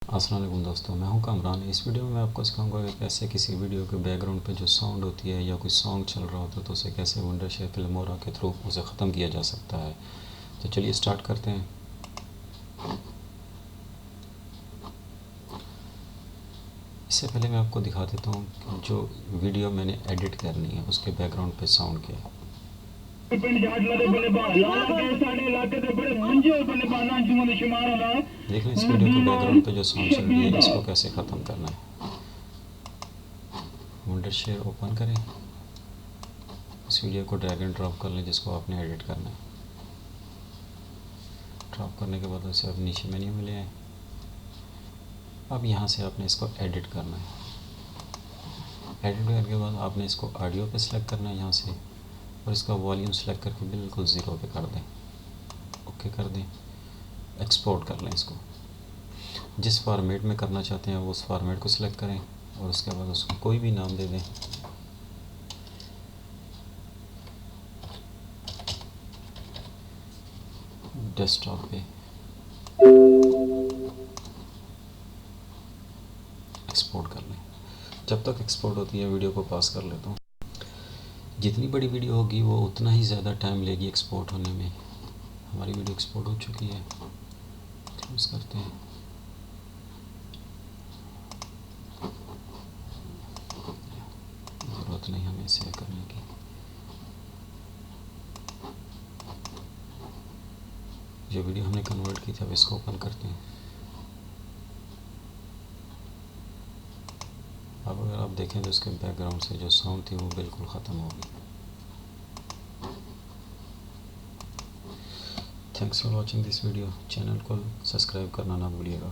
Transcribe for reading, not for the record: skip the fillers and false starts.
अस्सलाम वालेकुम दोस्तों, मैं हूं कामरान। इस वीडियो में मैं आपको सिखाऊंगा कि कैसे किसी वीडियो के बैकग्राउंड पे जो साउंड होती है या कोई सॉन्ग चल रहा होता है तो उसे कैसे वंडरशेयर फिल्मोरा के थ्रू उसे ख़त्म किया जा सकता है। तो चलिए स्टार्ट करते हैं। इससे पहले मैं आपको दिखा देता हूँ कि जो वीडियो मैंने एडिट करनी है उसके बैकग्राउंड पे साउंड क्या है। देख लें इस वीडियो के बैकग्राउंड पे जो साउंड चल रही है इसको कैसे ख़त्म करना है। वंडरशेयर ओपन करें, इस वीडियो को ड्रैग एंड ड्रॉप कर लें जिसको आपने एडिट करना है। ड्रॉप करने के बाद उसे आप नीचे मेन्यू में ले आएँ। अब यहाँ से आपने इसको एडिट करना है। एडिट करने के बाद आपने इसको ऑडियो पे सिलेक्ट करना है यहाँ से, और इसका वॉल्यूम सेलेक्ट करके बिल्कुल ज़ीरो पे कर दें। ओके कर दें, एक्सपोर्ट कर लें इसको। जिस फॉर्मेट में करना चाहते हैं वो उस फॉर्मेट को सिलेक्ट करें और उसके बाद उसको कोई भी नाम दे दें। डेस्कटॉप पे एक्सपोर्ट कर लें। जब तक एक्सपोर्ट होती है वीडियो को पास कर लेता हूँ। जितनी बड़ी वीडियो होगी वो उतना ही ज़्यादा टाइम लेगी एक्सपोर्ट होने में। हमारी वीडियो एक्सपोर्ट हो चुकी है, क्लोज करते हैं। ज़रूरत नहीं हमें सेव करने की। जो वीडियो हमने कन्वर्ट की थी अब इसको ओपन करते हैं। अब अगर आप देखें तो इसके बैकग्राउंड से जो साउंड थी वो बिल्कुल ख़त्म हो गई। Thanks for watching this video. Channel को सब्सक्राइब करना ना भूलिएगा।